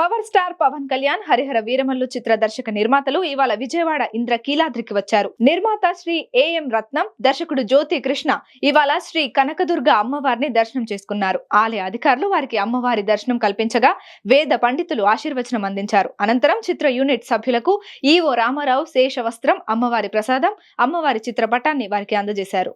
Power star Pawan Kalyan Harihara Veeramallu చిత్ర దర్శక నిర్మాతలు ఇవాళ విజయవాడ ఇంద్రకీలాద్రికి వచ్చారు. నిర్మాత శ్రీ ఏఎం రత్నం, దర్శకుడు జ్యోతి కృష్ణ ఇవాళ శ్రీ కనకదుర్గ అమ్మవారిని దర్శనం చేసుకున్నారు. ఆలయ అధికారులు వారికి అమ్మవారి దర్శనం కల్పించగా వేద పండితులు ఆశీర్వచనం అందించారు. అనంతరం చిత్ర యూనిట్ సభ్యులకు ఈవో రామారావు శేష వస్త్రం, అమ్మవారి ప్రసాదం, అమ్మవారి చిత్రపటాన్ని వారికి అందజేశారు.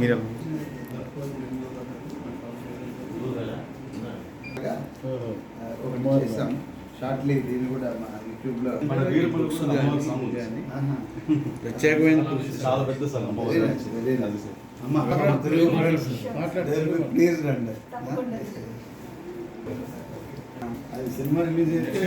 మీరు చేస్తాం షార్ట్లీ దీన్ని కూడా మా యూట్యూబ్లో ప్రత్యేకమైన ప్లీజ్ రండి. అది సినిమా రిలీజ్ అయితే